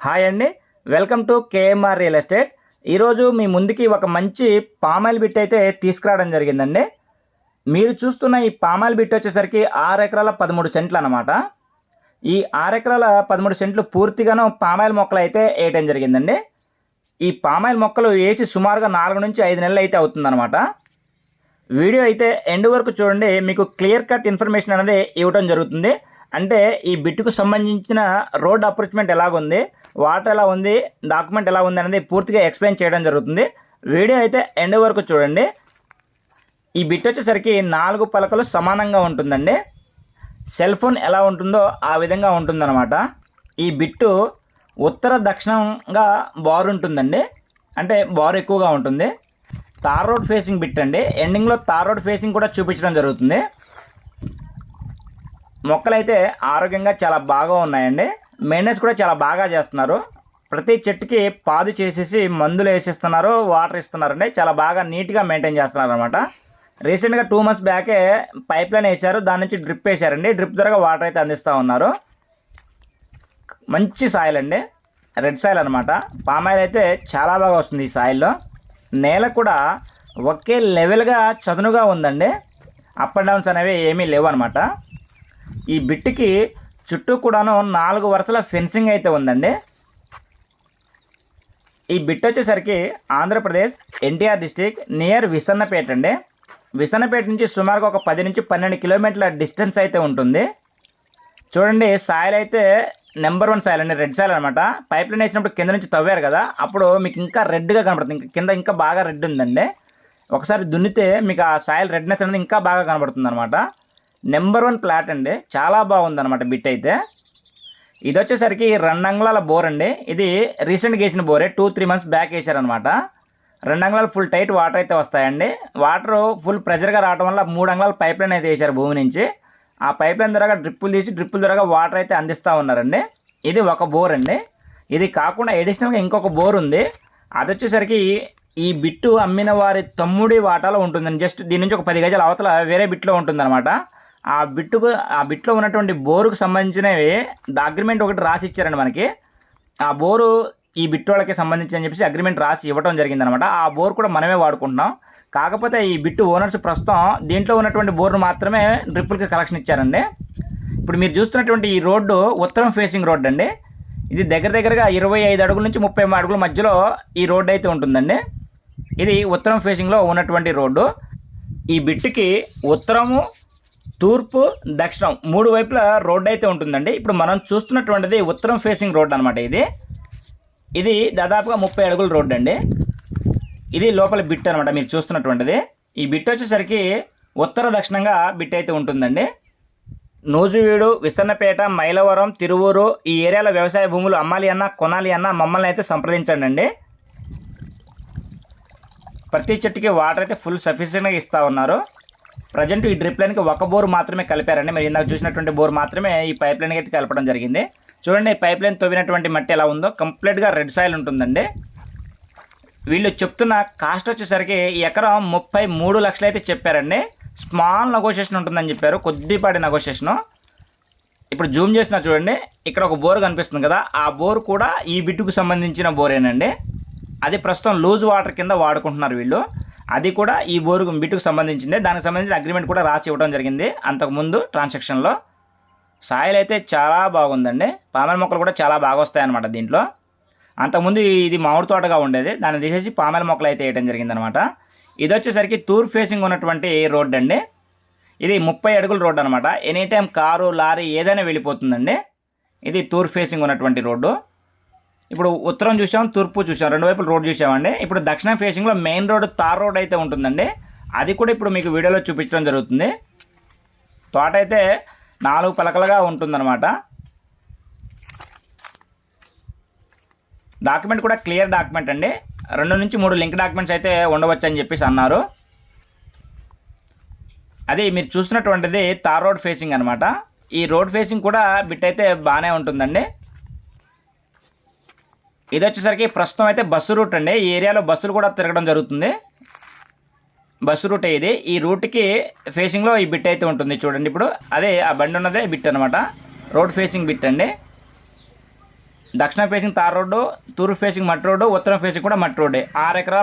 Hi అండి, welcome to KMR real estate. ఈరోజు మీ ముందుకి ఒక మంచి పామాయిల్ బిట్ అయితే తీసుకురావడం జరిగిందండి. మీరు చూస్తున్న ఈ పామాయిల్ బిట్ వచ్చేసరికి 6 ఎకరాల 13 సెంట్లు అనమాట. ఈ 6 ఎకరాల 13 సెంట్లు పూర్తిగాను పామాయిల్ మొక్కలు అయితే వేయటం జరిగిందండి. ఈ పామాయిల్ మొక్కలు వేసి సుమారుగా 4 నుంచి 5 నెలలు అయితే అవుతుందన్నమాట. వీడియో అయితే ఎండ్ వరకు చూడండి, మీకు క్లియర్ కట్ ఇన్ఫర్మేషన్ అనేది ఇవ్వడం జరుగుతుంది. అంటే ఈ బిట్టుకు సంబంధించిన రోడ్ అప్రోచ్మెంట్ ఎలాగుంది, వాటర్ ఎలా ఉంది, డాక్యుమెంట్ ఎలా ఉంది అనేది పూర్తిగా ఎక్స్ప్లెయిన్ చేయడం జరుగుతుంది. వీడియో అయితే ఎండ్ వరకు చూడండి. ఈ బిట్ వచ్చేసరికి 4 పలకలు సమానంగా ఉంటుందండి. సెల్ ఫోన్ ఎలా ఉంటుందో ఆ విధంగా ఉంటుందన్నమాట. ఈ బిట్టు ఉత్తర దక్షిణంగా బారు ఉంటుందండి, అంటే బారు ఎక్కువగా ఉంటుంది. తార్ రోడ్ ఫేసింగ్ బిట్ అండి. ఎండింగ్లో తార్ రోడ్ ఫేసింగ్ కూడా చూపించడం జరుగుతుంది. మొక్కలైతే ఆరోగ్యంగా చాలా బాగా ఉన్నాయండి. మెయింటెనెన్స్ కూడా చాలా బాగా చేస్తున్నారు. ప్రతి చెట్టుకి పాదు చేసేసి మందులు వేసిస్తున్నారు, వాటర్ ఇస్తున్నారండి. చాలా బాగా నీట్గా మెయింటైన్ చేస్తున్నారు అనమాట. రీసెంట్గా 2 months బ్యాకే పైప్ లైన్ వేశారు, దాని నుంచి డ్రిప్ వేశారండి. డ్రిప్ ద్వారా వాటర్ అయితే అందిస్తూ ఉన్నారు. మంచి సాయిల్ అండి, రెడ్ సాయిల్ అనమాట. పామాయిల్ అయితే చాలా బాగా వస్తుంది ఈ సాయిల్లో. నేల కూడా ఒకే లెవెల్గా చదునుగా ఉందండి. అప్ అండ్ డౌన్స్ అనేవి ఏమీ లేవు అనమాట. ఈ బిట్టుకి చుట్టూ కూడాను 4 వరుసల ఫెన్సింగ్ అయితే ఉందండి. ఈ బిట్ వచ్చేసరికి ఆంధ్రప్రదేశ్ ఎన్టీఆర్ డిస్టిక్ నియర్ విసన్నపేట అండి. విసన్నపేట నుంచి సుమారుగా ఒక 10 నుంచి 12 కిలోమీటర్ల డిస్టెన్స్ అయితే ఉంటుంది. చూడండి, సాయిల్ అయితే నెంబర్ 1 సాయిల్ అండి, రెడ్ సాయిల్ అనమాట. పైప్ లైన్ వేసినప్పుడు కింద నుంచి తవ్వారు కదా, అప్పుడు మీకు ఇంకా రెడ్గా కనబడుతుంది. ఇంకా కింద ఇంకా బాగా రెడ్ ఉందండి. ఒకసారి దున్నితే మీకు ఆ సాయిల్ రెడ్నెస్ అనేది ఇంకా బాగా కనబడుతుంది అనమాట. నెంబర్ 1 ప్లాట్ అండి, చాలా బాగుందన్నమాట బిట్ అయితే. ఇది వచ్చేసరికి 2 అంగుళాల బోర్ అండి. ఇది రీసెంట్గా వేసిన బోరే, 2-3 months బ్యాక్ వేసారనమాట. 2 అంగుళాలు ఫుల్ టైట్ వాటర్ అయితే వస్తాయండి. వాటర్ ఫుల్ ప్రెషర్గా రావడం వల్ల 3 అంగుళాల పైప్ లైన్ అయితే వేసారు భూమి నుంచి. ఆ పైప్ లైన్ ద్వారా డ్రిప్పులు తీసి డ్రిప్పుల ద్వారా వాటర్ అయితే అందిస్తూ ఉన్నారండి. ఇది ఒక బోర్ అండి. ఇది కాకుండా ఎడిషనల్గా ఇంకొక బోర్ ఉంది. అది వచ్చేసరికి ఈ బిట్టు అమ్మిన వారి తమ్ముడి వాటాలో ఉంటుందండి. జస్ట్ దీని నుంచి ఒక 10 గజాల అవతల వేరే బిట్లో ఉంటుందన్నమాట. ఆ బిట్లో ఉన్నటువంటి బోరుకు సంబంధించినవి అగ్రిమెంట్ ఒకటి రాసి ఇచ్చారండి మనకి. ఆ బోరు ఈ బిట్ వాళ్ళకి సంబంధించి అని చెప్పేసి అగ్రిమెంట్ రాసి ఇవ్వడం జరిగిందనమాట. ఆ బోర్ కూడా మనమే వాడుకుంటున్నాం. కాకపోతే ఈ బిట్టు ఓనర్స్ ప్రస్తుతం దీంట్లో ఉన్నటువంటి బోర్ను మాత్రమే డ్రిప్పులకి కలెక్షన్ ఇచ్చారండి. ఇప్పుడు మీరు చూస్తున్నటువంటి ఈ రోడ్డు ఉత్తరం ఫేసింగ్ రోడ్డు అండి. ఇది దగ్గరగా 25 అడుగుల నుంచి 30 అడుగుల మధ్యలో ఈ రోడ్డు అయితే ఉంటుందండి. ఇది ఉత్తరం ఫేసింగ్లో ఉన్నటువంటి రోడ్డు. ఈ బిట్టుకి ఉత్తరము, తూర్పు, దక్షిణం 3 వైపుల రోడ్డు అయితే ఉంటుందండి. ఇప్పుడు మనం చూస్తున్నటువంటిది ఉత్తరం ఫేసింగ్ రోడ్డు అనమాట. ఇది దాదాపుగా 30 అడుగుల రోడ్డు అండి. ఇది లోపల బిట్ అనమాట మీరు చూస్తున్నటువంటిది. ఈ బిట్ వచ్చేసరికి ఉత్తర దక్షిణంగా బిట్ అయితే ఉంటుందండి. నూజివీడు, విసన్నపేట, మైలవరం, తిరువూరు ఈ ఏరియాలో వ్యవసాయ భూములు అమ్మాలి అన్నా కొనాలి అన్నా మమ్మల్ని అయితే సంప్రదించండి. ప్రతి చెట్టుకి వాటర్ అయితే ఫుల్ సఫిషియెంట్గా ఇస్తూ ఉన్నారు. ప్రజెంట్ ఈ డ్రిప్ లైన్కి ఒక బోర్ మాత్రమే కలిపారండి. మీరు ఇందాక చూసినటువంటి బోర్ మాత్రమే ఈ పైప్ లైన్కి అయితే కలపడం జరిగింది. చూడండి, ఈ పైప్ లైన్ తవ్వినటువంటి మట్టి ఎలా ఉందో, కంప్లీట్గా రెడ్ సాయిల్ ఉంటుందండి. వీళ్ళు చెప్తున్న కాస్ట్ వచ్చేసరికి ఎకరం 33 లక్షలు అయితే చెప్పారండి. స్మాల్ నెగోషియేషన్ ఉంటుందని చెప్పారు, కొద్దిపాటి నెగోషియేషను. ఇప్పుడు జూమ్ చేసినా చూడండి, ఇక్కడ ఒక బోర్ కనిపిస్తుంది కదా, ఆ బోర్ కూడా ఈ బిట్టుకు సంబంధించిన బోరేనండి. అది ప్రస్తుతం లూజ్ వాటర్ కింద వాడుకుంటున్నారు వీళ్ళు. అది కూడా ఈ బోరు బిట్టుకు సంబంధించిందే. దానికి సంబంధించిన అగ్రిమెంట్ కూడా రాసి ఇవ్వడం జరిగింది అంతకుముందు ట్రాన్సాక్షన్లో. సాయిల్ అయితే చాలా బాగుందండి. పామాయిల్ మొక్కలు కూడా చాలా బాగా వస్తాయన్నమాట దీంట్లో. అంతకుముందు ఇది మామిడి తోటగా ఉండేది, దాన్ని తీసేసి పామాయిల్ మొక్కలు అయితే వేయడం జరిగిందనమాట. ఇది వచ్చేసరికి తూర్పు ఫేసింగ్ ఉన్నటువంటి రోడ్డు అండి. ఇది 30 అడుగుల రోడ్డు అనమాట. ఎనీ టైం కారు, లారీ ఏదైనా వెళ్ళిపోతుందండి. ఇది తూర్పు ఫేసింగ్ ఉన్నటువంటి రోడ్డు. ఇప్పుడు ఉత్తరం చూసాం, తూర్పు చూసాం, 2 వైపులు రోడ్ చూసామండి. ఇప్పుడు దక్షిణ ఫేసింగ్లో మెయిన్ రోడ్ తార్ రోడ్ అయితే ఉంటుందండి. అది కూడా ఇప్పుడు మీకు వీడియోలో చూపించడం జరుగుతుంది. తోట అయితే 4 పలకలుగా ఉంటుందన్నమాట. డాక్యుమెంట్ కూడా క్లియర్ డాక్యుమెంట్ అండి. 2 నుంచి 3 లింక్ డాక్యుమెంట్స్ అయితే ఉండవచ్చు అని చెప్పేసి అన్నారు. అది మీరు చూస్తున్నటువంటిది తార్ రోడ్ ఫేసింగ్ అనమాట. ఈ రోడ్ ఫేసింగ్ కూడా బిట్ అయితే బాగానే ఉంటుందండి. ఇది వచ్చేసరికి ప్రస్తుతం అయితే బస్సు రూట్ అండి. ఈ ఏరియాలో బస్సులు కూడా తిరగడం జరుగుతుంది. బస్సు రూట్ ఇది. ఈ రూట్కి ఫేసింగ్లో ఈ బిట్ అయితే ఉంటుంది చూడండి. ఇప్పుడు అదే ఆ బండి ఉన్నదే బిట్ అనమాట, రోడ్ ఫేసింగ్ బిట్ అండి. దక్షిణ ఫేసింగ్ తార్ రోడ్డు, తూర్పు ఫేసింగ్ మట్టి రోడ్డు, ఉత్తరం ఫేసింగ్ కూడా మట్టి రోడ్డే. 6 ఎకరాల